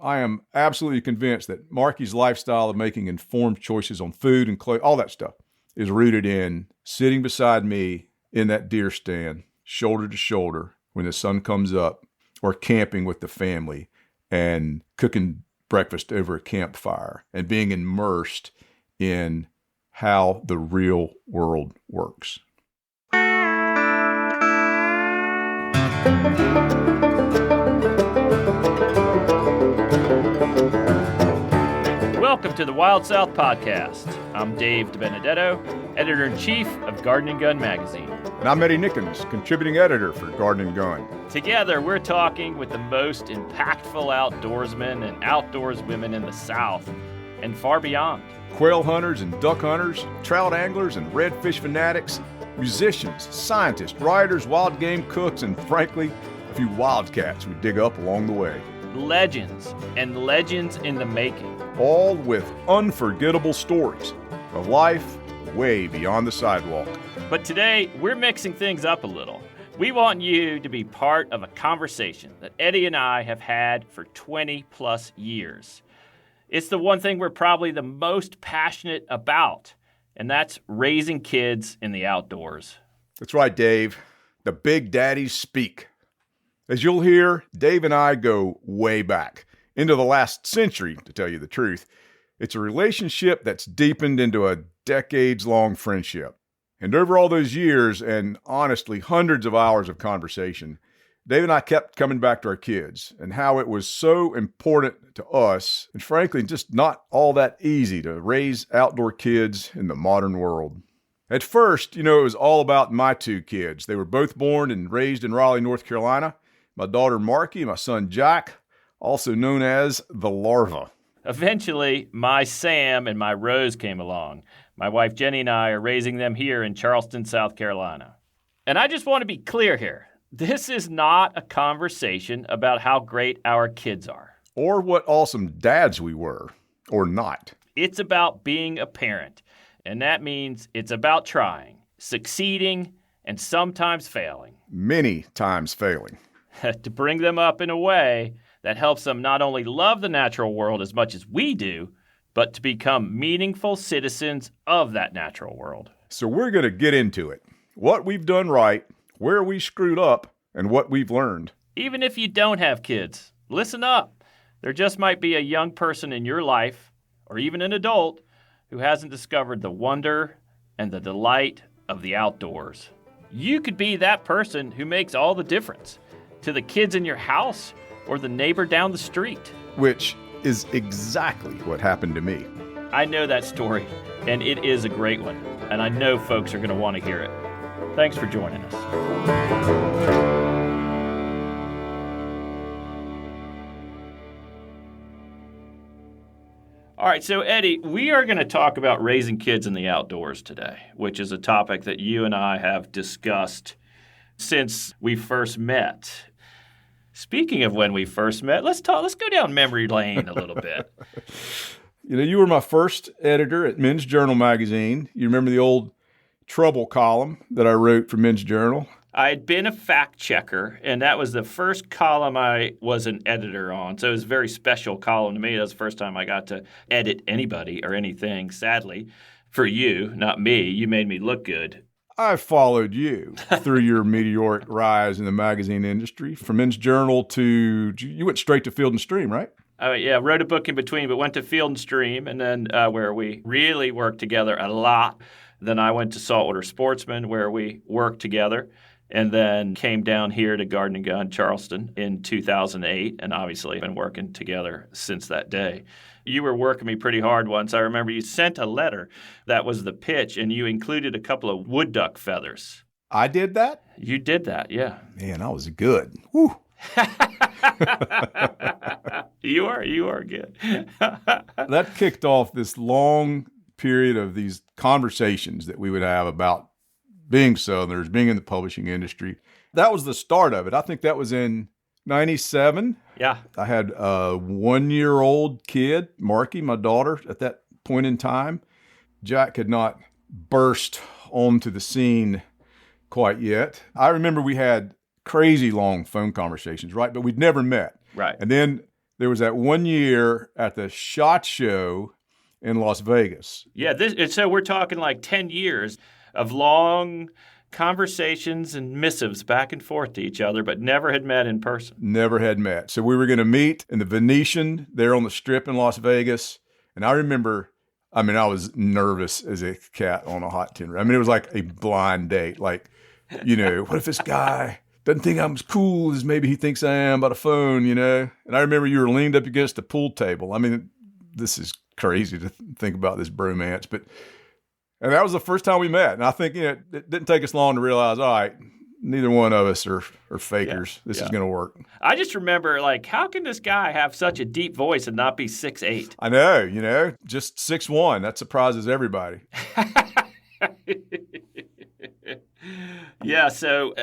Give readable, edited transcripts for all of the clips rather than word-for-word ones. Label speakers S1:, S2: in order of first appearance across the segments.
S1: I am absolutely convinced that Marky's lifestyle of making informed choices on food and clothes, all that stuff, is rooted in sitting beside me in that deer stand, shoulder to shoulder, when the sun comes up, or camping with the family and cooking breakfast over a campfire and being immersed in how the real world works.
S2: Welcome to the Wild South Podcast. I'm Dave DiBenedetto, Editor-in-Chief of Garden & Gun magazine.
S1: And I'm Eddie Nickens, contributing editor for Garden & Gun.
S2: Together, we're talking with the most impactful outdoorsmen and outdoors women in the South and far beyond.
S1: Quail hunters and duck hunters, trout anglers and redfish fanatics, musicians, scientists, writers, wild game cooks, and frankly, a few wildcats we dig up along the way.
S2: Legends and legends in the making.
S1: All with unforgettable stories of life way beyond the sidewalk.
S2: But today, we're mixing things up a little. We want you to be part of a conversation that Eddie and I have had for 20 plus years. It's the one thing we're probably the most passionate about, and that's raising kids in the outdoors.
S1: That's right, Dave. The big daddies speak. As you'll hear, Dave and I go way back, into the last century, to tell you the truth. It's a relationship that's deepened into a decades-long friendship. And over all those years, and honestly, hundreds of hours of conversation, Dave and I kept coming back to our kids and how it was so important to us, and frankly, just not all that easy to raise outdoor kids in the modern world. At first, it was all about my two kids. They were both born and raised in Raleigh, North Carolina. My daughter Marky, my son Jack, also known as the Larva.
S2: Eventually, my Sam and my Rose came along. My wife Jenny and I are raising them here in Charleston, South Carolina. And I just want to be clear here. This is not a conversation about how great our kids are.
S1: Or what awesome dads we were, or not.
S2: It's about being a parent. And that means it's about trying, succeeding, and sometimes failing.
S1: Many times failing.
S2: To bring them up in a way that helps them not only love the natural world as much as we do, but to become meaningful citizens of that natural world.
S1: So we're going to get into it. What we've done right, where we screwed up, and what we've learned.
S2: Even if you don't have kids, listen up. There just might be a young person in your life, or even an adult, who hasn't discovered the wonder and the delight of the outdoors. You could be that person who makes all the difference to the kids in your house or the neighbor down the street.
S1: Which is exactly what happened to me.
S2: I know that story, and it is a great one, and I know folks are going to want to hear it. Thanks for joining us. All right, so Eddie, we are going to talk about raising kids in the outdoors today, which is a topic that you and I have discussed since we first met. Speaking of when we first met, let's go down memory lane a little bit.
S1: You were my first editor at Men's Journal magazine. You remember the old trouble column that I wrote for Men's Journal?
S2: I had been a fact checker, and that was the first column I was an editor on. So it was a very special column to me. That was the first time I got to edit anybody or anything, sadly. For you, not me. You made me look good.
S1: I followed you through your meteoric rise in the magazine industry. From Men's Journal to, you went straight to Field and Stream, right?
S2: Oh, yeah, wrote a book in between, but went to Field and Stream, and then where we really worked together a lot. Then I went to Saltwater Sportsman, where we worked together, and then came down here to Garden & Gun, Charleston, in 2008, and obviously been working together since that day. You were working me pretty hard once. I remember you sent a letter that was the pitch, and you included a couple of wood duck feathers.
S1: I did that?
S2: You did that, yeah.
S1: Man, I was good. Woo.
S2: You are good.
S1: That kicked off this long period of these conversations that we would have about being Southerners, being in the publishing industry. That was the start of it. I think that was in 97.
S2: Yeah.
S1: I had a 1-year-old kid, Marky, my daughter, at that point in time. Jack had not burst onto the scene quite yet. I remember we had crazy long phone conversations, right? But we'd never met.
S2: Right.
S1: And then there was that one year at the SHOT Show in Las Vegas.
S2: Yeah, so we're talking like 10 years of long conversations and missives back and forth to each other, but never had met in person.
S1: Never had met. So we were going to meet in the Venetian there on the Strip in Las Vegas. And I remember, I was nervous as a cat on a hot tin. It was like a blind date. Like, what if this guy doesn't think I'm as cool as maybe he thinks I am by the phone, And I remember you were leaned up against the pool table. This is crazy to think about this bromance, and that was the first time we met. And I think, it didn't take us long to realize, all right, neither one of us are fakers. This is going to work.
S2: I just remember, how can this guy have such a deep voice and not be 6'8"?
S1: I know, just 6'1". That surprises everybody.
S2: Yeah, so,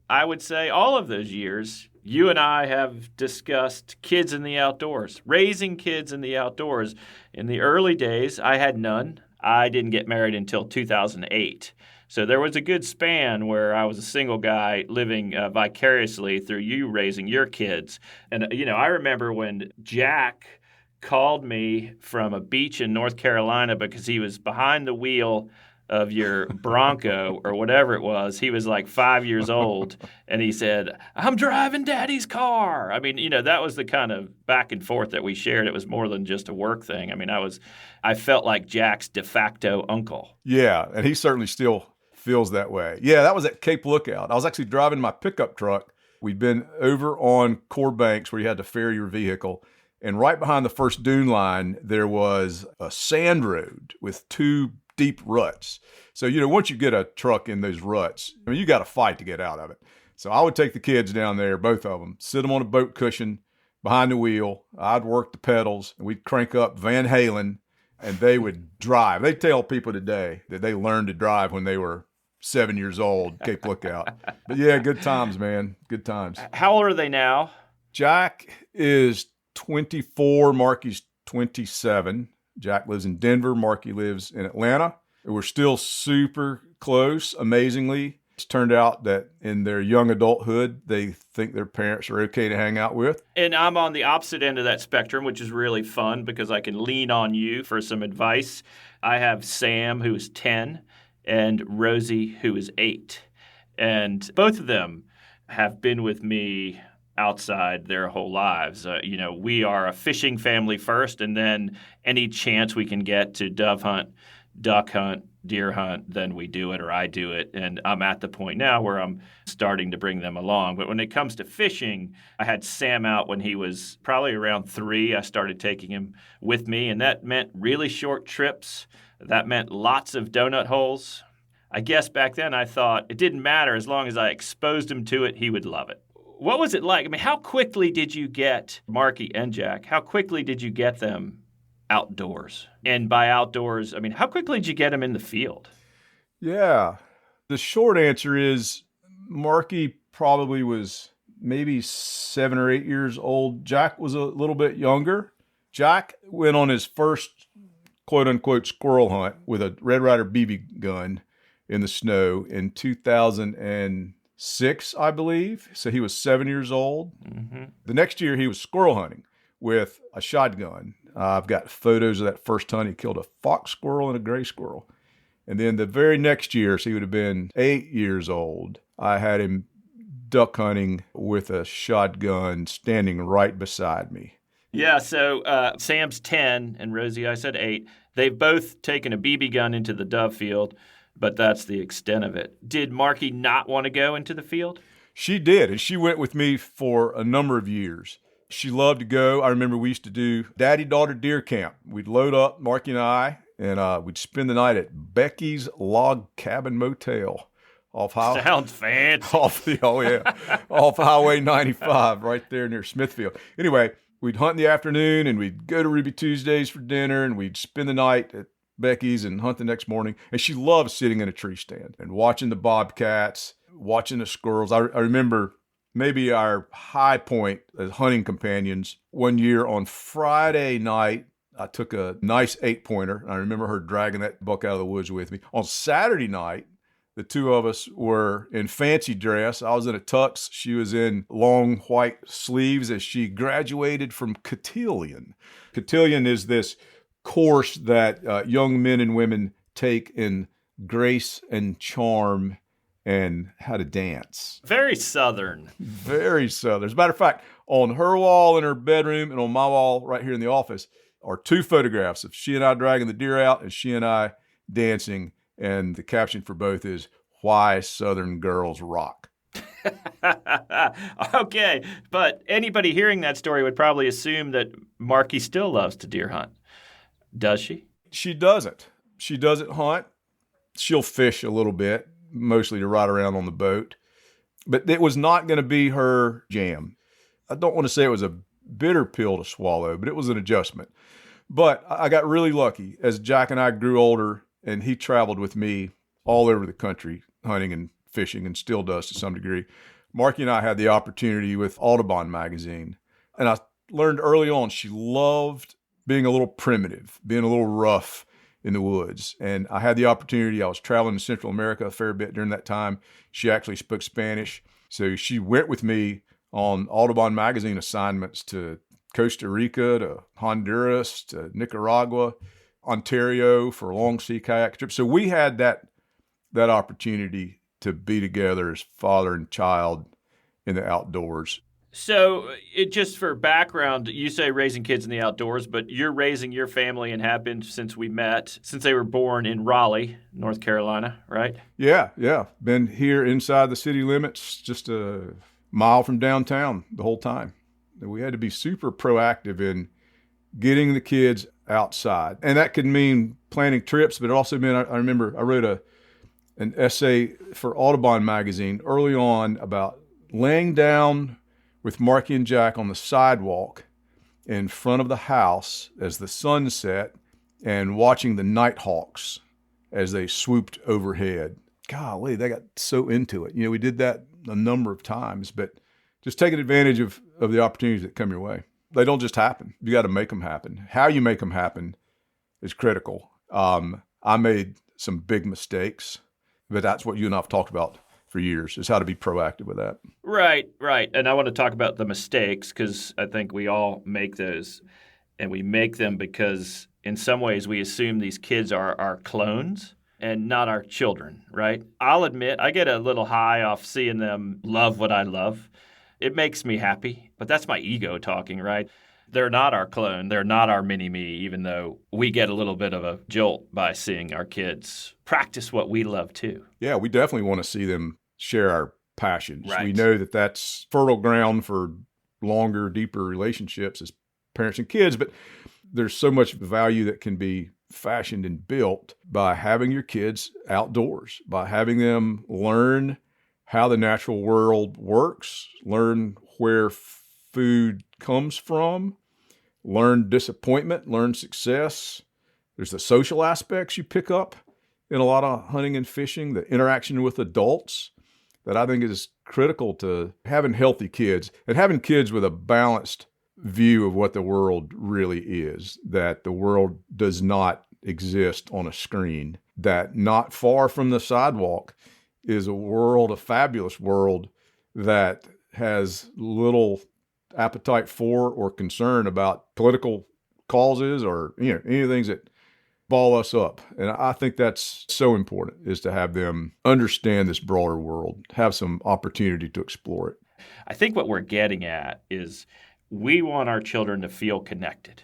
S2: I would say all of those years, you and I have discussed kids in the outdoors, raising kids in the outdoors. In the early days, I had none. I didn't get married until 2008. So there was a good span where I was a single guy living vicariously through you raising your kids. And, I remember when Jack called me from a beach in North Carolina because he was behind the wheel of your Bronco or whatever it was. He was like 5 years old, and he said, "I'm driving Daddy's car." That was the kind of back and forth that we shared. It was more than just a work thing. I felt like Jack's de facto uncle.
S1: Yeah, and he certainly still feels that way. Yeah, that was at Cape Lookout. I was actually driving my pickup truck. We'd been over on Core Banks where you had to ferry your vehicle. And right behind the first dune line, there was a sand road with two deep ruts. So, once you get a truck in those ruts, you got to fight to get out of it. So I would take the kids down there, both of them, sit them on a boat cushion behind the wheel. I'd work the pedals, and we'd crank up Van Halen, and they would drive. They tell people today that they learned to drive when they were 7 years old, Cape Lookout. But yeah, good times, man. Good times.
S2: How old are they now?
S1: Jack is 24. Marky's 27. Jack lives in Denver. Marky lives in Atlanta. We're still super close, amazingly. It's turned out that in their young adulthood, they think their parents are okay to hang out with.
S2: And I'm on the opposite end of that spectrum, which is really fun because I can lean on you for some advice. I have Sam, who is 10, and Rosie, who is 8. And both of them have been with me outside their whole lives. We are a fishing family first, and then any chance we can get to dove hunt, duck hunt, deer hunt, then we do it or I do it. And I'm at the point now where I'm starting to bring them along. But when it comes to fishing, I had Sam out when he was probably around 3. I started taking him with me, and that meant really short trips. That meant lots of donut holes. I guess back then I thought it didn't matter as long as I exposed him to it, he would love it. What was it like? How quickly did you get Marky and Jack? How quickly did you get them outdoors? And by outdoors, how quickly did you get them in the field?
S1: Yeah. The short answer is Marky probably was maybe 7 or 8 years old. Jack was a little bit younger. Jack went on his first quote-unquote squirrel hunt with a Red Ryder BB gun in the snow in 2006, I believe. So he was 7 years old. Mm-hmm. The next year, he was squirrel hunting with a shotgun. I've got photos of that first hunt. He killed a fox squirrel and a gray squirrel. And then the very next year, so he would have been 8 years old, I had him duck hunting with a shotgun standing right beside me.
S2: Yeah, so Sam's 10 and Rosie, I said 8. They've both taken a BB gun into the dove field, but that's the extent of it. Did Marky not want to go into the field?
S1: She did, and she went with me for a number of years. She loved to go. I remember we used to do daddy-daughter deer camp. We'd load up, Marky and I, and we'd spend the night at Becky's Log Cabin Motel.
S2: Sounds fancy.
S1: Off Highway 95, right there near Smithfield. Anyway, we'd hunt in the afternoon, and we'd go to Ruby Tuesdays for dinner, and we'd spend the night at Becky's and hunt the next morning. And she loved sitting in a tree stand and watching the bobcats, watching the squirrels. I remember maybe our high point as hunting companions. One year on Friday night, I took a nice 8-pointer. I remember her dragging that buck out of the woods with me. On Saturday night, The two of us were in fancy dress. I was in a tux. She was in long white sleeves as she graduated from cotillion. Cotillion is this course that young men and women take in grace and charm and how to dance.
S2: Very Southern.
S1: Very Southern. As a matter of fact, on her wall in her bedroom and on my wall right here in the office are two photographs of she and I dragging the deer out and she and I dancing. And the caption for both is, "Why Southern Girls Rock."
S2: Okay, but anybody hearing that story would probably assume that Marky still loves to deer hunt. Does she?
S1: She doesn't. She doesn't hunt. She'll fish a little bit, mostly to ride around on the boat. But it was not going to be her jam. I don't want to say it was a bitter pill to swallow, but it was an adjustment. But I got really lucky as Jack and I grew older, and he traveled with me all over the country, hunting and fishing, and still does to some degree. Marky and I had the opportunity with Audubon magazine. And I learned early on she loved being a little primitive, being a little rough in the woods. And I had the opportunity. I was traveling in Central America a fair bit during that time. She actually spoke Spanish. So she went with me on Audubon magazine assignments to Costa Rica, to Honduras, to Nicaragua, Ontario for long sea kayak trips. So we had that opportunity to be together as father and child in the outdoors.
S2: So just for background, you say raising kids in the outdoors, but you're raising your family and have been since we met, since they were born in Raleigh, North Carolina, right?
S1: Yeah. Been here inside the city limits, just a mile from downtown the whole time. We had to be super proactive in getting the kids outside. And that could mean planning trips, but it also meant, I remember I wrote an essay for Audubon magazine early on about laying down with Marky and Jack on the sidewalk in front of the house as the sun set and watching the nighthawks as they swooped overhead. Golly, they got so into it. We did that a number of times, but just taking advantage of the opportunities that come your way. They don't just happen. You got to make them happen. How you make them happen is critical. I made some big mistakes, but that's what you and I have talked about for years, is how to be proactive with that.
S2: Right. And I want to talk about the mistakes because I think we all make those, and we make them because in some ways we assume these kids are our clones and not our children, right? I'll admit I get a little high off seeing them love what I love. It makes me happy, but that's my ego talking, right? They're not our clone. They're not our mini-me, even though we get a little bit of a jolt by seeing our kids practice what we love too.
S1: Yeah, we definitely want to see them share our passions.
S2: Right.
S1: We know that that's fertile ground for longer, deeper relationships as parents and kids, but there's so much value that can be fashioned and built by having your kids outdoors, by having them learn how the natural world works, learn where food comes from, learn disappointment, learn success. There's the social aspects you pick up in a lot of hunting and fishing, the interaction with adults that I think is critical to having healthy kids and having kids with a balanced view of what the world really is, that the world does not exist on a screen, that not far from the sidewalk is a world, a fabulous world that has little appetite for or concern about political causes or any of the things that ball us up. And I think that's so important, is to have them understand this broader world, have some opportunity to explore it.
S2: I think what we're getting at is we want our children to feel connected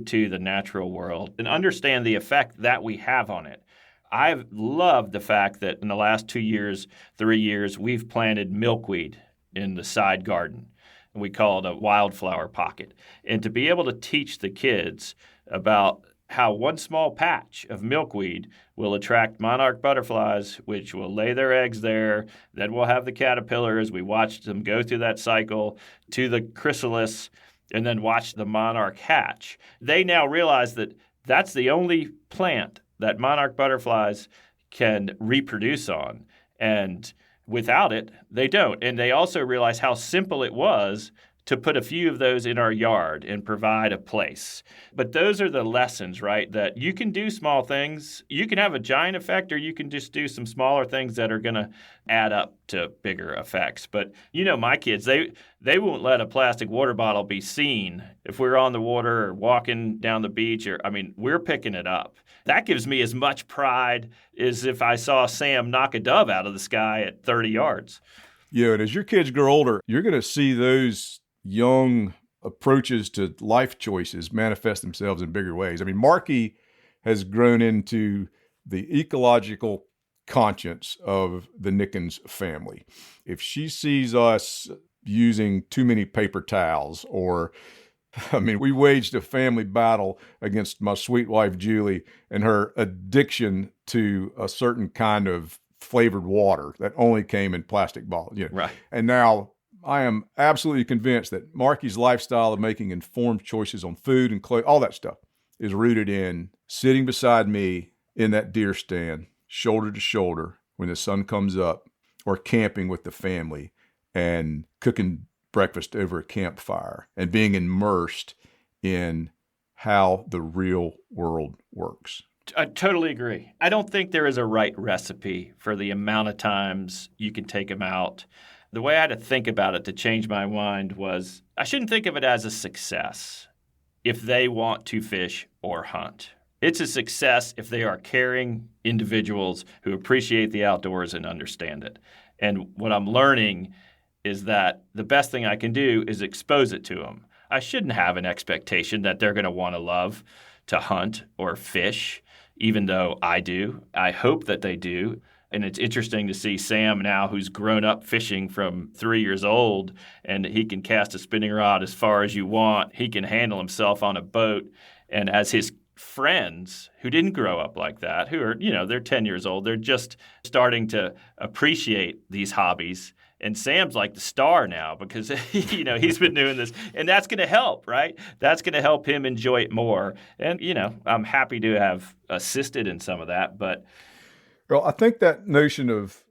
S2: to the natural world and understand the effect that we have on it. I've loved the fact that in the last 2 years, 3 years, we've planted milkweed in the side garden. We call it a wildflower pocket. And to be able to teach the kids about how one small patch of milkweed will attract monarch butterflies, which will lay their eggs there. Then we'll have the caterpillars. We watch them go through that cycle to the chrysalis and then watch the monarch hatch. They now realize that that's the only plant that monarch butterflies can reproduce on. And without it, they don't. And they also realize how simple it was to put a few of those in our yard and provide a place. But those are the lessons, right? That you can do small things. You can have a giant effect, or you can just do some smaller things that are going to add up to bigger effects. But my kids, they won't let a plastic water bottle be seen if we're on the water or walking down the beach. We're picking it up. That gives me as much pride as if I saw Sam knock a dove out of the sky at 30 yards.
S1: Yeah, and as your kids grow older, you're going to see those young approaches to life choices manifest themselves in bigger ways. Marky has grown into the ecological conscience of the Nickens family. If she sees us using too many paper towels, or we waged a family battle against my sweet wife, Julie, and her addiction to a certain kind of flavored water that only came in plastic bottles.
S2: Right.
S1: And now I am absolutely convinced that Marky's lifestyle of making informed choices on food and clothes, all that stuff, is rooted in sitting beside me in that deer stand, shoulder to shoulder, when the sun comes up, or camping with the family and cooking breakfast over a campfire and being immersed in how the real world works.
S2: I totally agree. I don't think there is a right recipe for the amount of times you can take them out. The way I had to think about it to change my mind was I shouldn't think of it as a success if they want to fish or hunt. It's a success if they are caring individuals who appreciate the outdoors and understand it. And what I'm learning is that the best thing I can do is expose it to them. I shouldn't have an expectation that they're going to want to love to hunt or fish, even though I do. I hope that they do. And it's interesting to see Sam now, who's grown up fishing from 3 years old, and he can cast a spinning rod as far as you want. He can handle himself on a boat. And as his friends who didn't grow up like that, who are, they're 10 years old, they're just starting to appreciate these hobbies. And Sam's like the star now because, he's been doing this. And that's going to help, right? That's going to help him enjoy it more. And, I'm happy to have assisted in some of that, but...
S1: Well, I think that notion of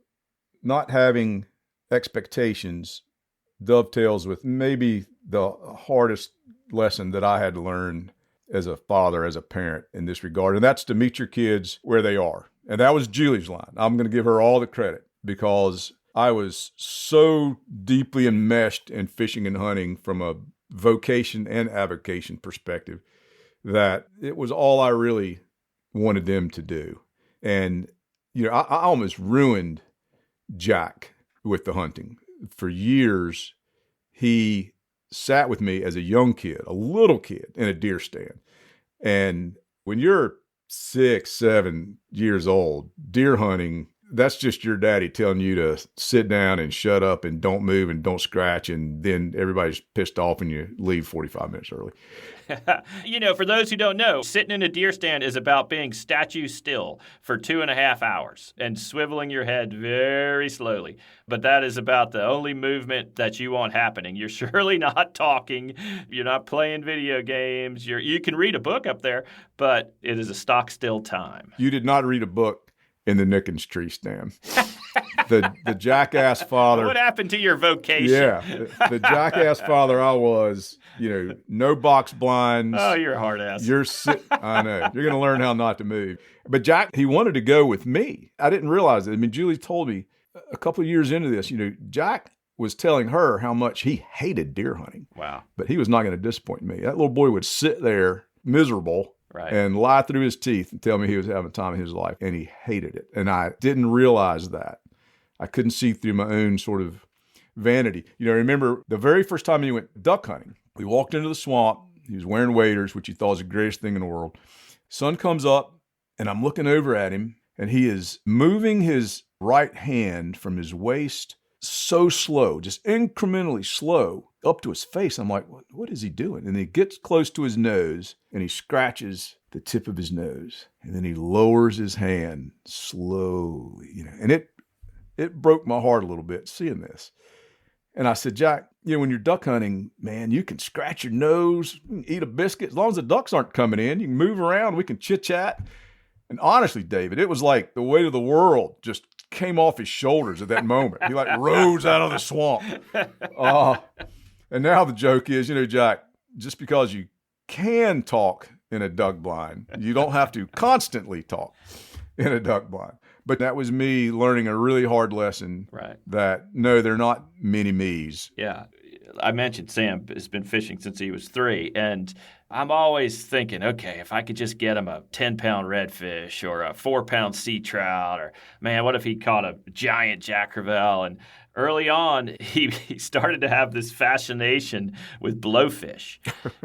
S1: not having expectations dovetails with maybe the hardest lesson that I had to learn as a father, as a parent in this regard, and that's to meet your kids where they are. And that was Julie's line. I'm going to give her all the credit because I was so deeply enmeshed in fishing and hunting from a vocation and avocation perspective that it was all I really wanted them to do. And I almost ruined Jack with the hunting. For years, he sat with me as a young kid, a little kid, in a deer stand. And when you're 6, 7 years old, deer hunting, that's just your daddy telling you to sit down and shut up and don't move and don't scratch. And then everybody's pissed off and you leave 45 minutes early.
S2: For those who don't know, sitting in a deer stand is about being statue still for 2.5 hours and swiveling your head very slowly. But that is about the only movement that you want happening. You're surely not talking. You're not playing video games. You can read a book up there, but it is a stock still time.
S1: You did not read a book in the Nickens tree stand. The jackass father.
S2: What happened to your vocation?
S1: Yeah, the jackass father I was, no box blinds.
S2: Oh, you're a hard ass.
S1: I know. You're going to learn how not to move. But Jack, he wanted to go with me. I didn't realize it. Julie told me a couple of years into this, Jack was telling her how much he hated deer hunting.
S2: Wow.
S1: But he was not going to disappoint me. That little boy would sit there miserable.
S2: Right.
S1: And lie through his teeth and tell me he was having the time of his life. And he hated it. And I didn't realize that. I couldn't see through my own sort of vanity. I remember the very first time he went duck hunting. We walked into the swamp. He was wearing waders, which he thought was the greatest thing in the world. Sun comes up, and I'm looking over at him, and he is moving his right hand from his waist so slow, just incrementally slow, up to his face. I'm like, what is he doing? And he gets close to his nose, and he scratches the tip of his nose. And then he lowers his hand slowly, and it broke my heart a little bit seeing this. And I said, Jack, when you're duck hunting, man, you can scratch your nose, you can eat a biscuit. As long as the ducks aren't coming in, you can move around, we can chit-chat. And honestly, David, it was like the weight of the world just came off his shoulders at that moment. He rose out of the swamp. And now the joke is, Jack, just because you can talk in a duck blind, you don't have to constantly talk in a duck blind. But that was me learning a really hard lesson that, no, they're not mini me's.
S2: Yeah. I mentioned Sam has been fishing since he was 3, and I'm always thinking, okay, if I could just get him a 10-pound redfish or a 4-pound sea trout, or, man, what if he caught a giant Jack Crevalle? And early on, he started to have this fascination with blowfish.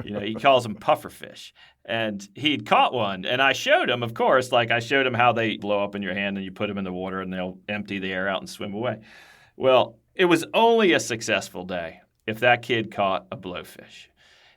S2: He calls them pufferfish. And he'd caught one, and I showed him, of course, I showed him how they blow up in your hand and you put them in the water and they'll empty the air out and swim away. Well, it was only a successful day if that kid caught a blowfish.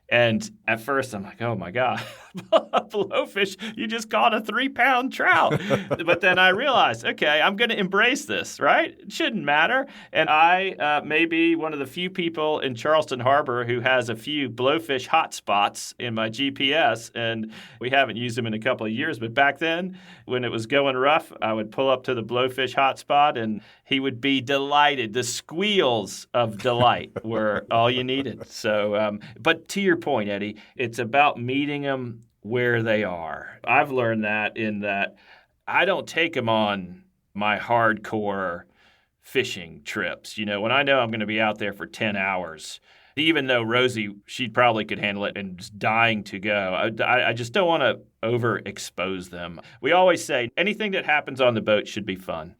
S2: And at first, I'm like, oh, my God, a blowfish, you just caught a 3-pound trout. But then I realized, okay, I'm going to embrace this, right? It shouldn't matter. And I may be one of the few people in Charleston Harbor who has a few blowfish hotspots in my GPS, and we haven't used them in a couple of years. But back then, when it was going rough, I would pull up to the blowfish hotspot, and he would be delighted. The squeals of delight were all you needed. So, but to your point, Eddie, it's about meeting them where they are. I've learned that in that I don't take them on my hardcore fishing trips. When I know I'm going to be out there for 10 hours, even though Rosie, she probably could handle it and is dying to go, I just don't want to overexpose them. We always say anything that happens on the boat should be fun.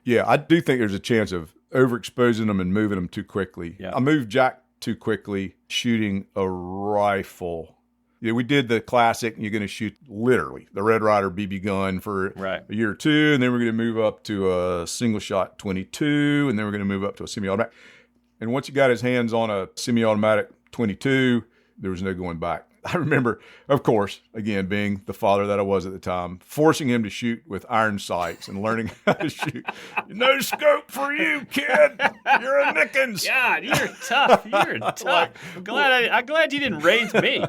S1: Yeah, I do think there's a chance of overexposing them and moving them too quickly. Yeah. I moved Jack too quickly shooting a rifle. We did the classic, you're going to shoot literally the Red Ryder BB gun for a year or two, and then we're going to move up to a single shot 22, and then we're going to move up to a semi-automatic. And once he got his hands on a semi-automatic 22, there was no going back. I remember, of course, again, being the father that I was at the time, forcing him to shoot with iron sights and learning how to shoot. No scope for you, kid. You're a Nickens.
S2: God, you're tough. You're tough. I'm glad you didn't raise me.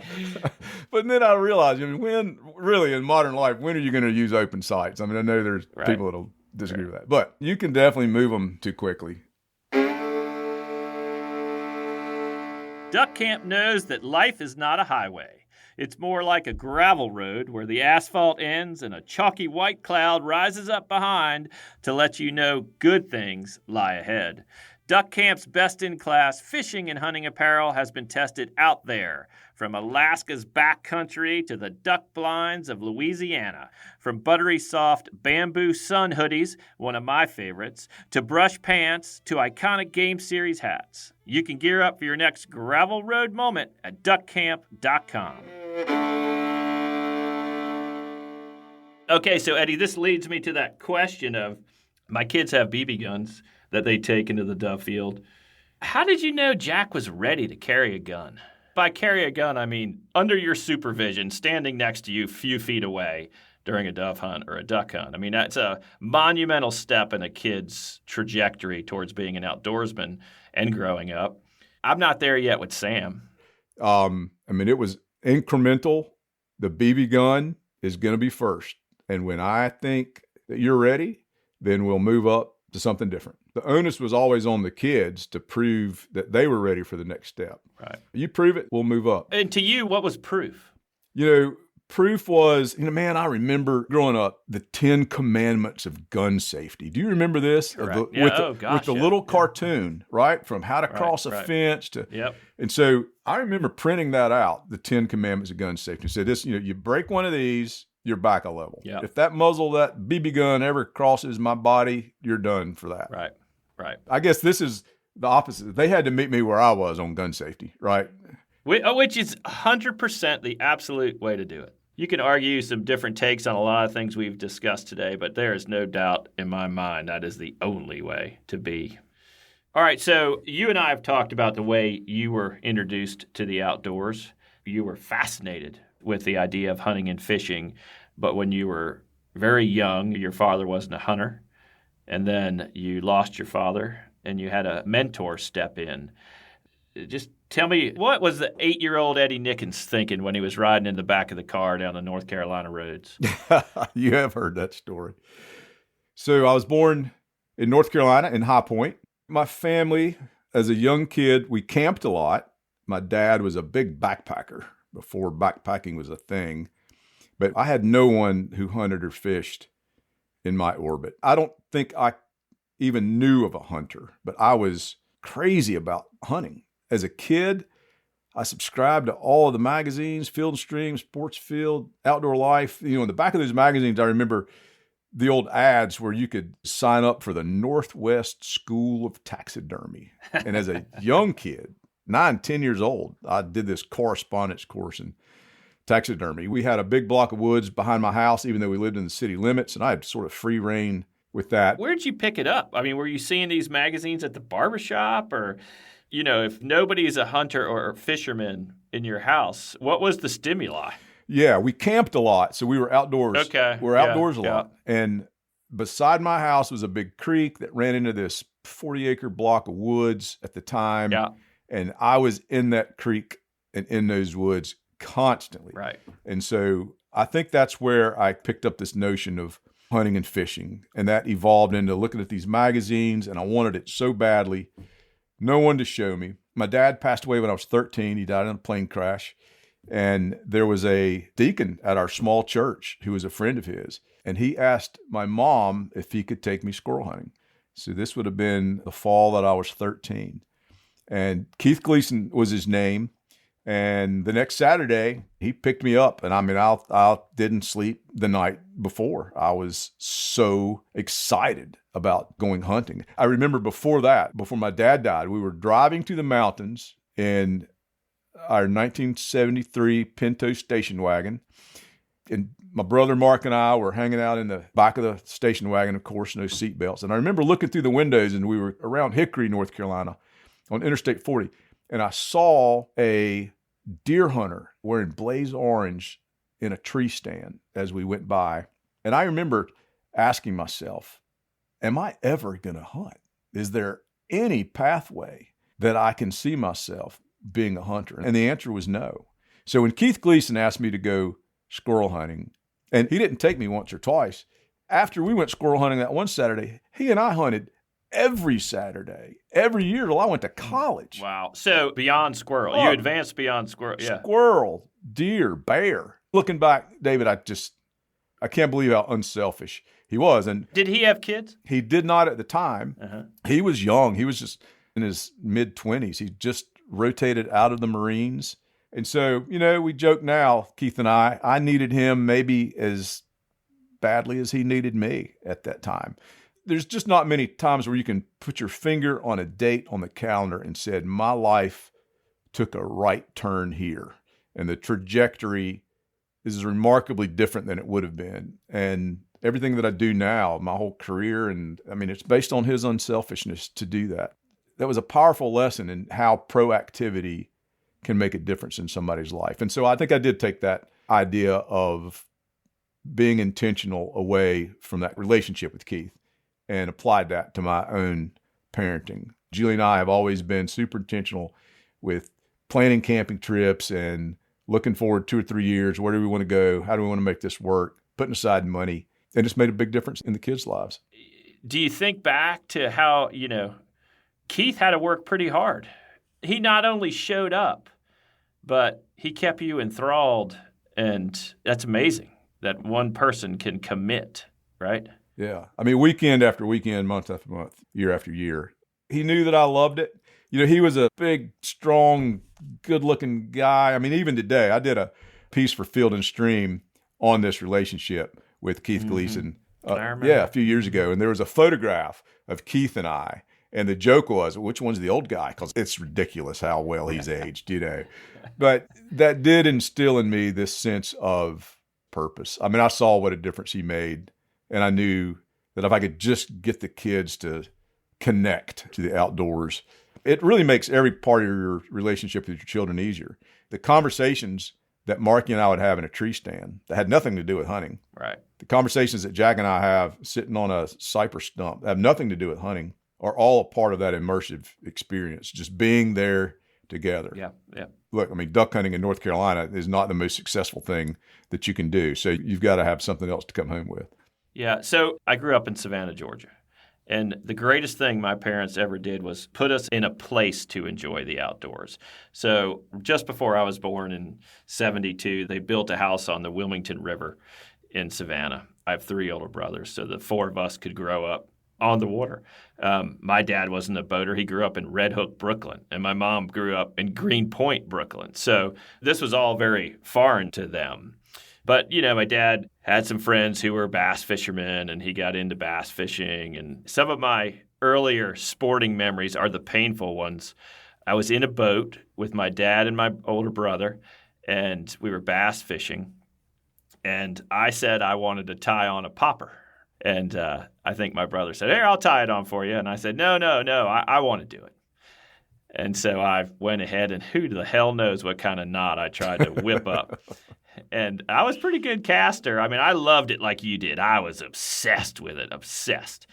S1: But then I realized, when really in modern life, when are you going to use open sights? I mean, I know there's people that'll disagree with that, but you can definitely move them too quickly.
S2: Duck Camp knows that life is not a highway. It's more like a gravel road where the asphalt ends and a chalky white cloud rises up behind to let you know good things lie ahead. Duck Camp's best-in-class fishing and hunting apparel has been tested out there, from Alaska's backcountry to the duck blinds of Louisiana, from buttery soft bamboo sun hoodies, one of my favorites, to brush pants to iconic Game Series hats. You can gear up for your next gravel road moment at duckcamp.com. Okay, so Eddie, this leads me to that question of, my kids have BB guns that they take into the dove field. How did you know Jack was ready to carry a gun? By carry a gun, I mean under your supervision, standing next to you a few feet away during a dove hunt or a duck hunt. I mean, that's a monumental step in a kid's trajectory towards being an outdoorsman and growing up. I'm not there yet with Sam.
S1: It was incremental. The BB gun is going to be first. And when I think that you're ready, then we'll move up to something different. The onus was always on the kids to prove that they were ready for the next step.
S2: Right.
S1: You prove it, we'll move up.
S2: And to you, what was proof?
S1: Proof was, I remember growing up, the 10 commandments of gun safety. Do you remember this?
S2: With
S1: the little cartoon, right? From how to cross a fence to.
S2: Yep.
S1: And so I remember printing that out, the 10 commandments of gun safety. So this, you break one of these, you're back a level.
S2: Yep.
S1: If that muzzle, that BB gun ever crosses my body, you're done for that.
S2: Right.
S1: I guess this is the opposite. They had to meet me where I was on gun safety, right?
S2: Which is 100% the absolute way to do it. You can argue some different takes on a lot of things we've discussed today, but there is no doubt in my mind that is the only way to be. All right, so you and I have talked about the way you were introduced to the outdoors. You were fascinated with the idea of hunting and fishing, but when you were very young, your father wasn't a hunter, and then you lost your father, and you had a mentor step in. Just tell me, what was the 8-year-old Eddie Nickens thinking when he was riding in the back of the car down the North Carolina roads?
S1: You have heard that story. So I was born in North Carolina in High Point. My family, as a young kid, we camped a lot. My dad was a big backpacker before backpacking was a thing, but I had no one who hunted or fished in my orbit. I don't think I even knew of a hunter, but I was crazy about hunting. As a kid, I subscribed to all of the magazines, Field and Stream, Sportsfield, Outdoor Life. In the back of those magazines, I remember the old ads where you could sign up for the Northwest School of Taxidermy. And as a young kid, 9, 10 years old, I did this correspondence course in taxidermy. We had a big block of woods behind my house, even though we lived in the city limits, and I had sort of free reign with that.
S2: Where did you pick it up? I mean, were you seeing these magazines at the barbershop or, if nobody's a hunter or fisherman in your house, what was the stimuli?
S1: Yeah, we camped a lot, so we were outdoors.
S2: Okay.
S1: We were outdoors a lot. And beside my house was a big creek that ran into this 40-acre block of woods at the time.
S2: Yeah.
S1: And I was in that creek and in those woods constantly.
S2: Right.
S1: And so I think that's where I picked up this notion of hunting and fishing. And that evolved into looking at these magazines, and I wanted it so badly. No one to show me. My dad passed away when I was 13. He died in a plane crash. And there was a deacon at our small church who was a friend of his. And he asked my mom if he could take me squirrel hunting. So this would have been the fall that I was 13. And Keith Gleason was his name. And the next Saturday, he picked me up. And I didn't sleep the night before. I was so excited about going hunting. I remember before my dad died, we were driving to the mountains in our 1973 Pinto station wagon. And my brother Mark and I were hanging out in the back of the station wagon, of course, no seat belts. And I remember looking through the windows, and we were around Hickory, North Carolina, on Interstate 40. And I saw a deer hunter wearing blaze orange in a tree stand as we went by. And I remember asking myself, am I ever going to hunt? Is there any pathway that I can see myself being a hunter? And the answer was no. So when Keith Gleason asked me to go squirrel hunting, and he didn't take me once or twice, after we went squirrel hunting that one Saturday, he and I hunted every Saturday, every year till I went to college.
S2: Wow. So beyond squirrel, you advanced beyond squirrel. Yeah.
S1: Squirrel, deer, bear. Looking back, David, I can't believe how unselfish he was. And
S2: did he have kids?
S1: He did not at the time.
S2: Uh-huh.
S1: He was young. He was just in his mid-20s. He just rotated out of the Marines. And so, we joke now, Keith and I needed him maybe as badly as he needed me at that time. There's just not many times where you can put your finger on a date on the calendar and said, my life took a right turn here. And the trajectory is remarkably different than it would have been. And everything that I do now, my whole career, it's based on his unselfishness to do that. That was a powerful lesson in how proactivity can make a difference in somebody's life. And so I think I did take that idea of being intentional away from that relationship with Keith and applied that to my own parenting. Julie and I have always been super intentional with planning camping trips and looking forward 2 or 3 years. Where do we want to go? How do we want to make this work? Putting aside money. And it's made a big difference in the kids' lives.
S2: Do you think back to how, Keith had to work pretty hard? He not only showed up, but he kept you enthralled. And that's amazing that one person can commit, right?
S1: Yeah. Weekend after weekend, month after month, year after year. He knew that I loved it. He was a big, strong, good-looking guy. Even today, I did a piece for Field and Stream on this relationship with Keith Gleason. A few years ago. And there was a photograph of Keith and I. And the joke was, which one's the old guy? Because it's ridiculous how well he's aged, But that did instill in me this sense of purpose. I saw what a difference he made. And I knew that if I could just get the kids to connect to the outdoors, it really makes every part of your relationship with your children easier. The conversations that Marky and I would have in a tree stand that had nothing to do with hunting.
S2: Right.
S1: The conversations that Jack and I have sitting on a cypress stump that have nothing to do with hunting are all a part of that immersive experience, just being there together.
S2: Yeah, yeah.
S1: Look, duck hunting in North Carolina is not the most successful thing that you can do. So you've got to have something else to come home with.
S2: Yeah. So I grew up in Savannah, Georgia. And the greatest thing my parents ever did was put us in a place to enjoy the outdoors. So just before I was born in 72, they built a house on the Wilmington River in Savannah. I have 3 older brothers, so the 4 of us could grow up on the water. My dad wasn't a boater. He grew up in Red Hook, Brooklyn, and my mom grew up in Greenpoint, Brooklyn. So this was all very foreign to them. But, my dad had some friends who were bass fishermen, and he got into bass fishing. And some of my earlier sporting memories are the painful ones. I was in a boat with my dad and my older brother, and we were bass fishing. And I said I wanted to tie on a popper. And I think my brother said, "Here, I'll tie it on for you." And I said, No, I want to do it. And so I went ahead, and who the hell knows what kind of knot I tried to whip up. And I was a pretty good caster. I mean, I loved it like you did. I was obsessed with it, obsessed.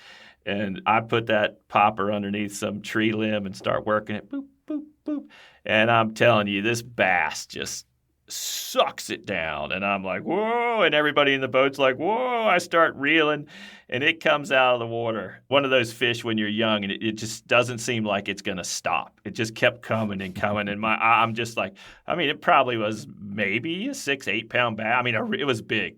S2: And I put that popper underneath some tree limb and start working it, boop, boop, boop. And I'm telling you, this bass just sucks it down. And I'm like, whoa. And everybody in the boat's like, whoa. I start reeling, and it comes out of the water. One of those fish when you're young, and it just doesn't seem like it's going to stop. It just kept coming and coming. And I'm just like, it probably was maybe a 6-8 pound bass. It was big.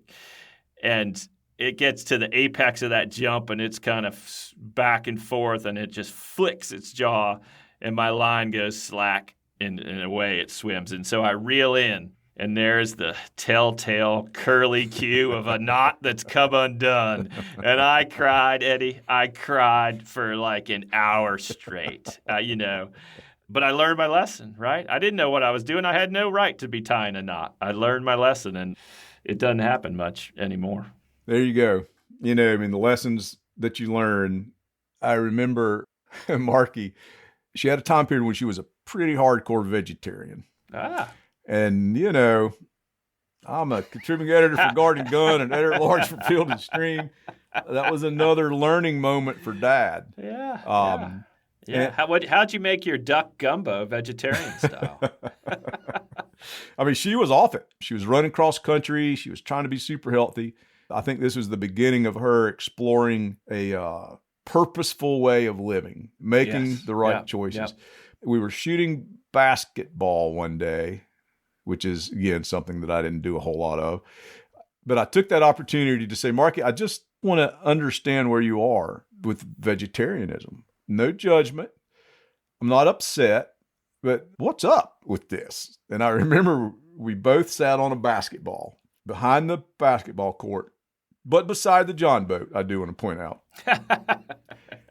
S2: And it gets to the apex of that jump, and it's kind of back and forth, and it just flicks its jaw, and my line goes slack, and away it swims. And so I reel in, and there's the telltale curly cue of a knot that's come undone. And I cried, Eddie. I cried for like an hour straight, But I learned my lesson, right? I didn't know what I was doing. I had no right to be tying a knot. I learned my lesson, and it doesn't happen much anymore.
S1: There you go. The lessons that you learn. I remember Marky, she had a time period when she was a pretty hardcore vegetarian. And, I'm a contributing editor for Garden and Gun and editor-at-large for Field and Stream. That was another learning moment for Dad.
S2: Yeah. How'd you make your duck gumbo vegetarian style?
S1: She was off it. She was running cross country. She was trying to be super healthy. I think this was the beginning of her exploring a purposeful way of living, making the right choices. Yep. We were shooting basketball one day, which is, again, something that I didn't do a whole lot of. But I took that opportunity to say, Marky, I just want to understand where you are with vegetarianism. No judgment. I'm not upset, but what's up with this? And I remember we both sat on a basketball behind the basketball court, but beside the John boat, I do want to point out.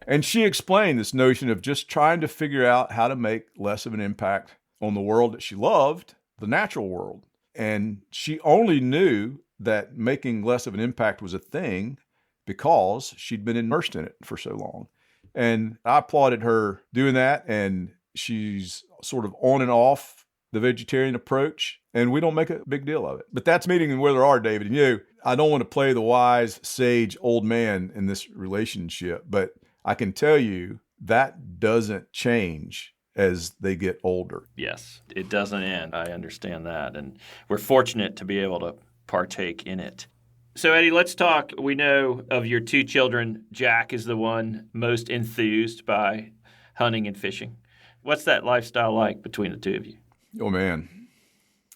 S1: And she explained this notion of just trying to figure out how to make less of an impact on the world that she loved, the natural world. And she only knew that making less of an impact was a thing because she'd been immersed in it for so long. And I applauded her doing that. And she's sort of on and off the vegetarian approach. And we don't make a big deal of it. But that's meeting where there are, David. And I don't want to play the wise, sage old man in this relationship, but I can tell you that doesn't change as they get older.
S2: Yes, it doesn't end. I understand that. And we're fortunate to be able to partake in it. So, Eddie, let's talk. We know of your 2 children. Jack is the one most enthused by hunting and fishing. What's that lifestyle like between the 2 of you?
S1: Oh, man.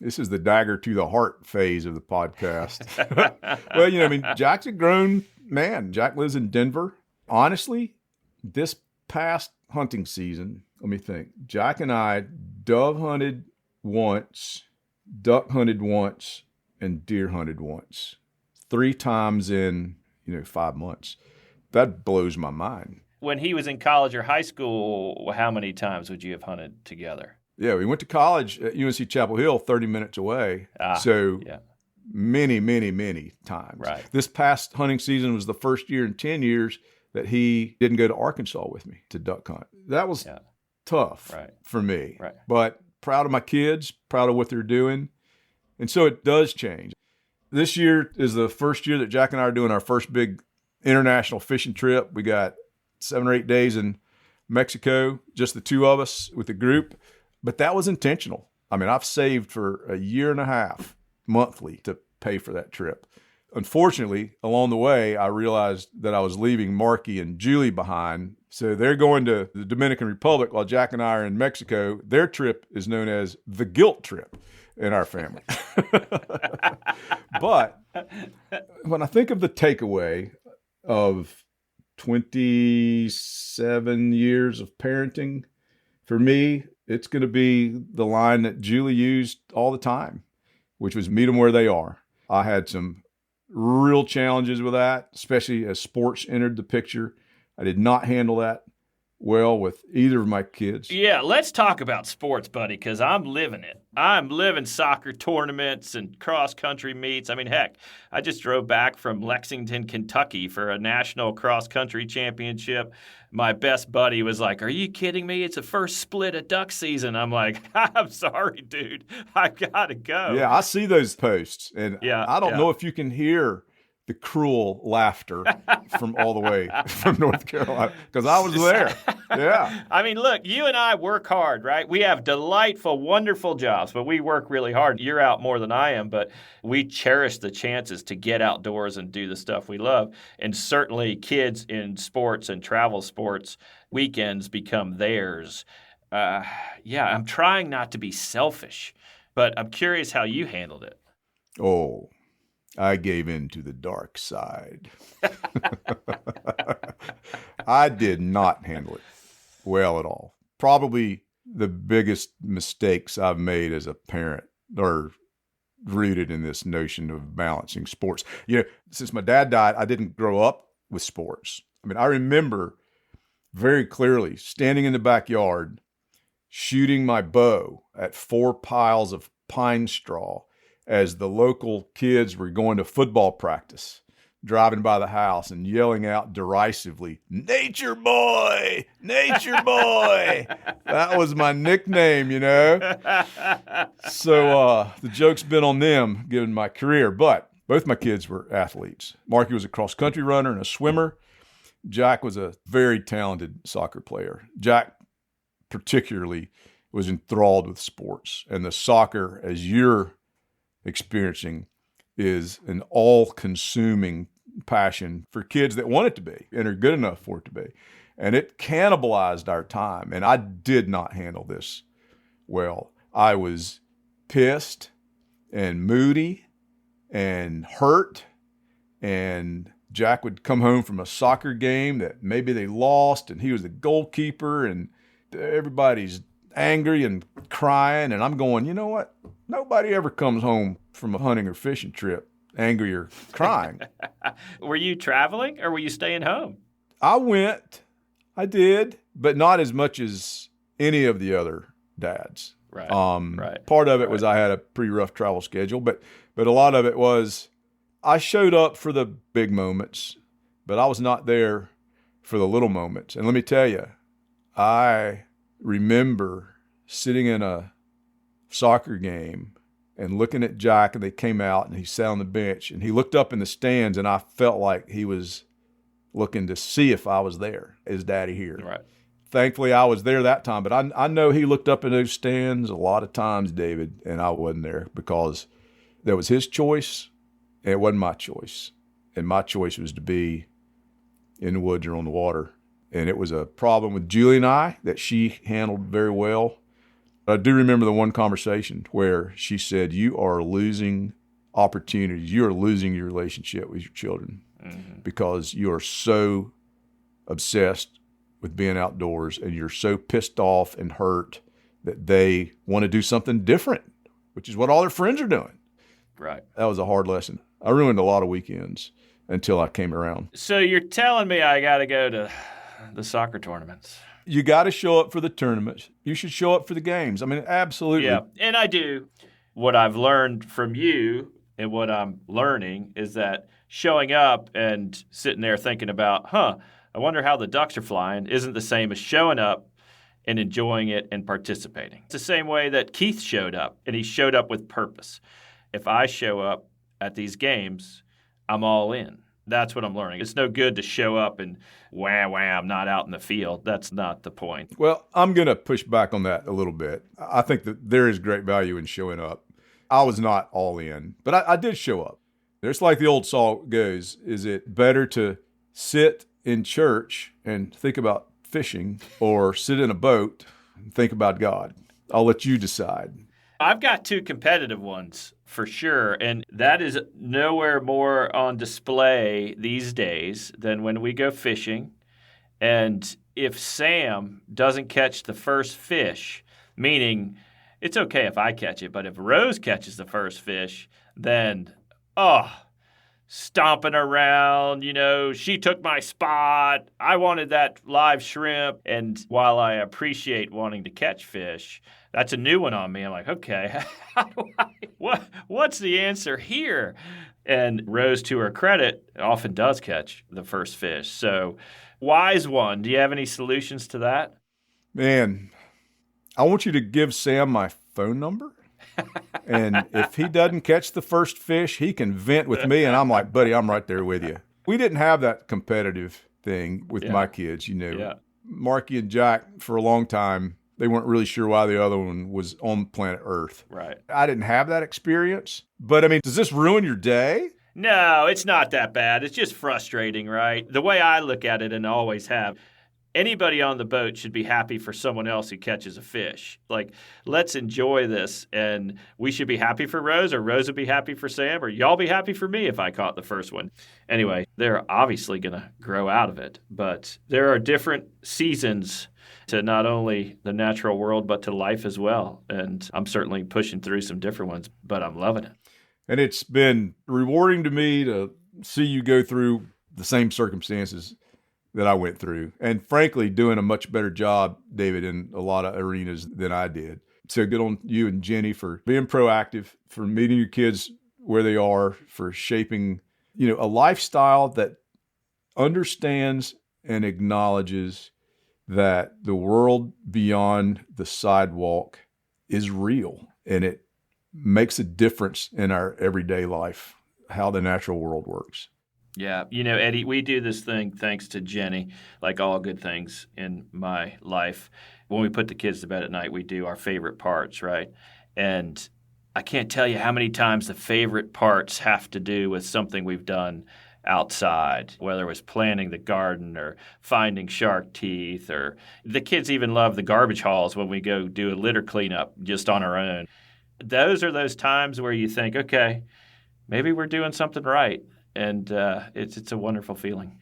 S1: This is the dagger to the heart phase of the podcast. Well, Jack's a grown man. Jack lives in Denver. Honestly, this past hunting season, let me think. Jack and I dove hunted once, duck hunted once, and deer hunted once. 3 times in, 5 months. That blows my mind.
S2: When he was in college or high school, how many times would you have hunted together?
S1: Yeah, we went to college at UNC Chapel Hill, 30 minutes away. Many, many, many times.
S2: Right.
S1: This past hunting season was the first year in 10 years that he didn't go to Arkansas with me to duck hunt. That was tough for me.
S2: Right.
S1: But proud of my kids, proud of what they're doing. And so it does change. This year is the first year that Jack and I are doing our first big international fishing trip. We got 7 or 8 days in Mexico, just the 2 of us with the group. But that was intentional. I've saved for a year and a half monthly to pay for that trip. Unfortunately, along the way, I realized that I was leaving Marky and Julie behind. So they're going to the Dominican Republic while Jack and I are in Mexico. Their trip is known as the guilt trip in our family. But when I think of the takeaway of 27 years of parenting, for me, it's going to be the line that Julie used all the time, which was meet them where they are. I had some real challenges with that, especially as sports entered the picture. I did not handle that well with either of my kids.
S2: Yeah, let's talk about sports, buddy, because I'm living it. I'm living soccer tournaments and cross-country meets. I mean, heck, I just drove back from Lexington, Kentucky for a national cross-country championship. My best buddy was like, "Are you kidding me? It's the first split of duck season." I'm like, "I'm sorry, dude. I got to go."
S1: Yeah, I see those posts, and I don't know if you can hear the cruel laughter from all the way from North Carolina, because I was there. Yeah.
S2: I mean, look, you and I work hard, right? We have delightful, wonderful jobs, but we work really hard. You're out more than I am, but we cherish the chances to get outdoors and do the stuff we love. And certainly kids in sports and travel sports, weekends become theirs. I'm trying not to be selfish, but I'm curious how you handled it.
S1: Oh, I gave in to the dark side. I did not handle it well at all. Probably the biggest mistakes I've made as a parent are rooted in this notion of balancing sports. Since my dad died, I didn't grow up with sports. I mean, I remember very clearly standing in the backyard, shooting my bow at 4 piles of pine straw as the local kids were going to football practice, driving by the house and yelling out derisively, "Nature boy, nature boy." That was my nickname, So the joke's been on them given my career, but both my kids were athletes. Marky was a cross-country runner and a swimmer. Jack was a very talented soccer player. Jack particularly was enthralled with sports, and the soccer, as you're experiencing, is an all-consuming passion for kids that want it to be and are good enough for it to be. And it cannibalized our time. And I did not handle this well. I was pissed and moody and hurt. And Jack would come home from a soccer game that maybe they lost, and he was the goalkeeper, and everybody's angry and crying. And I'm going, you know what? Nobody ever comes home from a hunting or fishing trip angry or crying.
S2: Were you traveling or were you staying home?
S1: I went. I did, but not as much as any of the other dads.
S2: Right.
S1: Part of it was I had a pretty rough travel schedule, but a lot of it was I showed up for the big moments, but I was not there for the little moments. And let me tell you, I remember sitting in a soccer game and looking at Jack, and they came out and he sat on the bench and he looked up in the stands, and I felt like he was looking to see if I was there. Is Daddy here?
S2: Right.
S1: Thankfully, I was there that time, but I know he looked up in those stands a lot of times, David, and I wasn't there because that was his choice and it wasn't my choice. And my choice was to be in the woods or on the water. And it was a problem with Julie and I that she handled very well. I do remember the one conversation where she said, "You are losing opportunities. You are losing your relationship with your children because you are so obsessed with being outdoors and you're so pissed off and hurt that they want to do something different, which is what all their friends are doing."
S2: Right.
S1: That was a hard lesson. I ruined a lot of weekends until I came around.
S2: So you're telling me I got to go to the soccer tournaments?
S1: You got to show up for the tournaments. You should show up for the games. I mean, absolutely.
S2: Yeah, and I do. What I've learned from you and what I'm learning is that showing up and sitting there thinking about, I wonder how the ducks are flying, isn't the same as showing up and enjoying it and participating. It's the same way that Keith showed up, and he showed up with purpose. If I show up at these games, I'm all in. That's what I'm learning. It's no good to show up and I'm not out in the field. That's not the point.
S1: Well, I'm going to push back on that a little bit. I think that there is great value in showing up. I was not all in, but I did show up. It's like the old song goes, is it better to sit in church and think about fishing or sit in a boat and think about God? I'll let you decide.
S2: I've got two competitive ones for sure, and that is nowhere more on display these days than when we go fishing. And if Sam doesn't catch the first fish, meaning it's okay if I catch it, but if Rose catches the first fish, then, stomping around, she took my spot. I wanted that live shrimp. And while I appreciate wanting to catch fish, that's a new one on me. I'm like, okay, what's the answer here? And Rose, to her credit, often does catch the first fish. So wise one. Do you have any solutions to that?
S1: Man, I want you to give Sam my phone number. And if he doesn't catch the first fish, he can vent with me. And I'm like, buddy, I'm right there with you. We didn't have that competitive thing with my kids, Yeah. Marky and Jack, for a long time, they weren't really sure why the other one was on planet Earth.
S2: Right.
S1: I didn't have that experience. But, does this ruin your day?
S2: No, it's not that bad. It's just frustrating, right? The way I look at it and always have, anybody on the boat should be happy for someone else who catches a fish. Like, let's enjoy this, and we should be happy for Rose, or Rose would be happy for Sam, or y'all be happy for me if I caught the first one. Anyway, they're obviously going to grow out of it, but there are different seasons to not only the natural world, but to life as well. And I'm certainly pushing through some different ones, but I'm loving it.
S1: And it's been rewarding to me to see you go through the same circumstances that I went through. And frankly, doing a much better job, David, in a lot of arenas than I did. So good on you and Jenny for being proactive, for meeting your kids where they are, for shaping, a lifestyle that understands and acknowledges that the world beyond the sidewalk is real, and it makes a difference in our everyday life, how the natural world works.
S2: Yeah. Eddie, we do this thing thanks to Jenny, like all good things in my life. When we put the kids to bed at night, we do our favorite parts, right? And I can't tell you how many times the favorite parts have to do with something we've done outside, whether it was planting the garden or finding shark teeth, or the kids even love the garbage hauls when we go do a litter cleanup just on our own. Those are those times where you think, okay, maybe we're doing something right. And it's a wonderful feeling.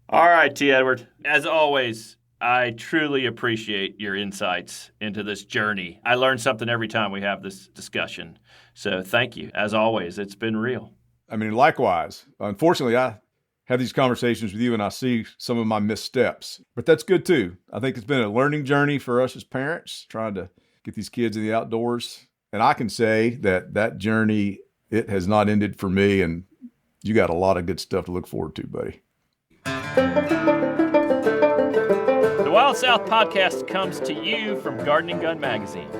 S2: All right, T. Edward. As always, I truly appreciate your insights into this journey. I learn something every time we have this discussion. So thank you. As always, it's been real.
S1: Likewise. Unfortunately, I have these conversations with you and I see some of my missteps. But that's good too. I think it's been a learning journey for us as parents, trying to get these kids in the outdoors. And I can say that journey, it has not ended for me, and you got a lot of good stuff to look forward to, buddy.
S2: The Wild South Podcast comes to you from Gardening Gun Magazine.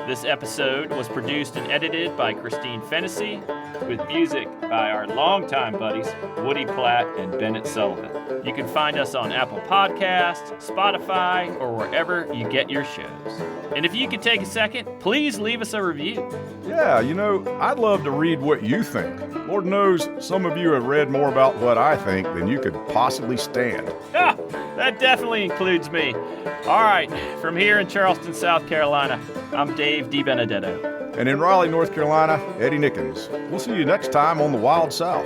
S2: This episode was produced and edited by Christine Fennessy, with music by our longtime buddies, Woody Platt and Bennett Sullivan. You can find us on Apple Podcasts, Spotify, or wherever you get your shows. And if you could take a second, please leave us a review.
S1: Yeah, I'd love to read what you think. Lord knows some of you have read more about what I think than you could possibly stand.
S2: Ah, that definitely includes me. All right, from here in Charleston, South Carolina, I'm Dave DiBenedetto.
S1: And in Raleigh, North Carolina, Eddie Nickens. We'll see you next time on the Wild South.